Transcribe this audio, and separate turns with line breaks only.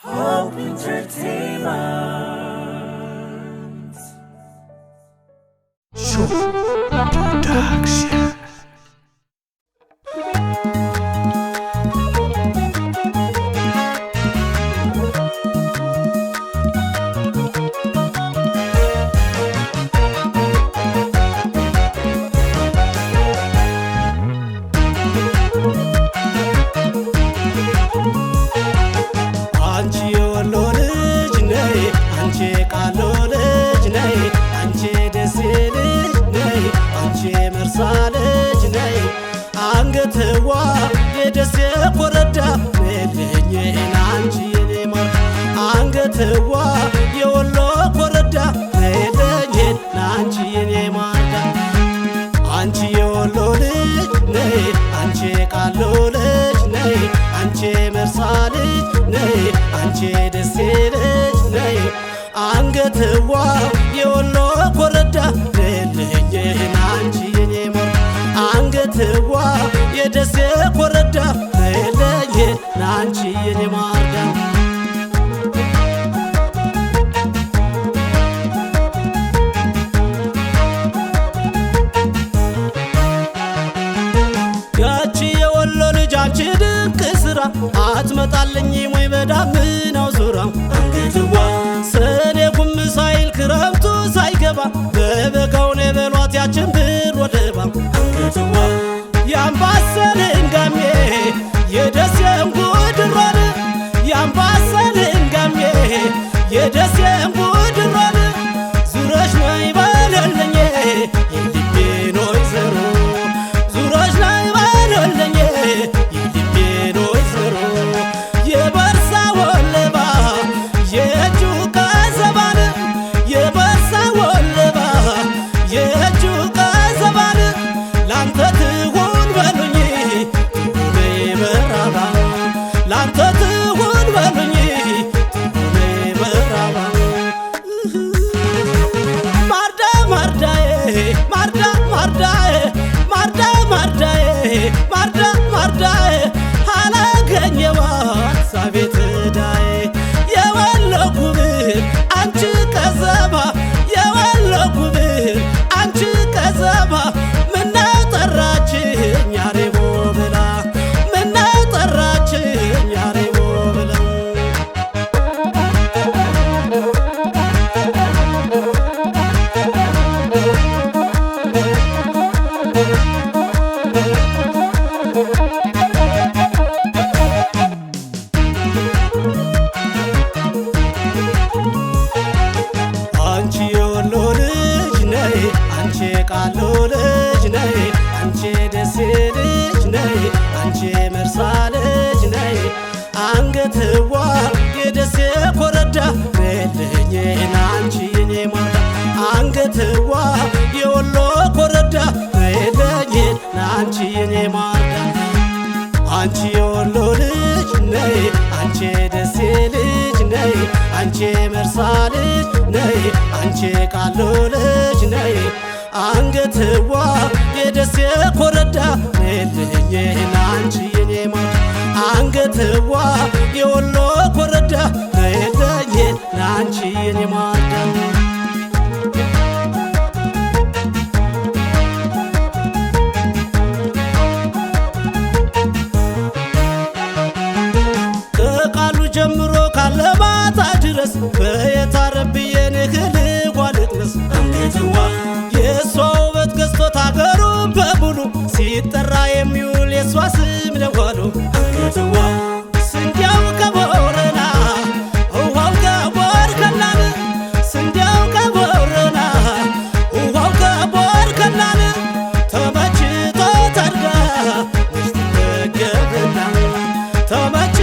Hope Entertainment.
Show Production.
አንገትዋ የደሴ ኮረዳ ነልኝና አንቺ የኔ ማር አንገትዋ የወሎ ኮረዳ ነልኝና አንቺ የኔ ማር አንቺ የወሎ ልጅ ነይ አንቺ ቃሎ ልጅ ነይ አንቺ መርሳ ልጅ ነይ አንቺ ደሴ ልጅ ነይ አንገትዋ የወሎ ኮረዳ ነልኝና አንቺ የኔ ማር አንገትዋ የደሴ ኮረዳ ነልኝና አንቺ የኔ ማር ያቺ የወሎ ልጅ አንቺ ድንቅ ስራ አትመጣልኝ ወይ በዳምናው ዙራ አንገትዋ ሰኔ ጉም ሳይል ክረምቱ ሳይገባ በበጋው ነው በሏት ያችን ብር ወደባ አንገትዋ ያምባሰልን ጋሜ የደሴን ጉድሮን ያምባሰልን ጋሜ የደሴን ጉድሮን ዙረሽ ነይ በለልኝ የልቤን ወይዘሮ ዙረሽ ነይ በለልኝ የልቤን ወይዘሮ የበርሳ ወለባ የእጁ ቀዘባን የበርሳ ወለባ የእጁ ቀዘባን ላንተ ትሁን በሉኝ ትሁኔ መራባ ላንተ ትሁን በሉኝ ትሁኔ መራባ ማርዳ ማርዳዬ ማርዳ ማርዳዬ ማርዳ ማርዳዬ ማርዳ ማርዳዬ አላገኘኋት ሳቤት ዳዬ የወሎ ጉብል አንቺ ቀዘባ የወሎ ጉብል አንቺ ቀዘባ ምነው ጠራችኝ አሬቦ ብላ ምነው ጠራችኝ አሬቦ ብላ አንቺ የወሎ ልጅ ነይ አንቺ ቃሎ ልጅ ነይ አንቺ ደሴ ልጅ ነይ አንቺ መርሳ ልጅ ነይ አንገትዋ የደሴ ኮረዳ ነልኝና አንቺ የኔ ማር አንገትዋ የወሎ ኮረዳ ነልኝና አንቺ የኔ ማር አንቺ የወሎ ልጅ ነይ አንቺ ደሴ ልጅ ነይ አንቺ መርሳ ልጅ ነይ አንቺ ቃሎ ልጅ ነይ አንገትዋ የደሴ ኮረዳ ነልኝና አንቺ የኔ ማር አንገትዋ የወሎ ኮረዳ ነልኝና አንቺ የኔ ማር ከቃሉ ጀምሮ ካለማታ ድረስ በየታረብዬን እህልዋ ልቅመስ አንገትዋ የእሷ ውበት ገዝቶት አገሩ በሙሉ ሲጠራ የሚውል የእሷ ስም ለዋሉ አንገትዋ ስንዴው ከቦረና ውሃው ከቦር ከላን ስንዴው ከቦረና ውሃው ከቦር ከላን ተመችቶ ታድጋ መች ትጠገብና ተመች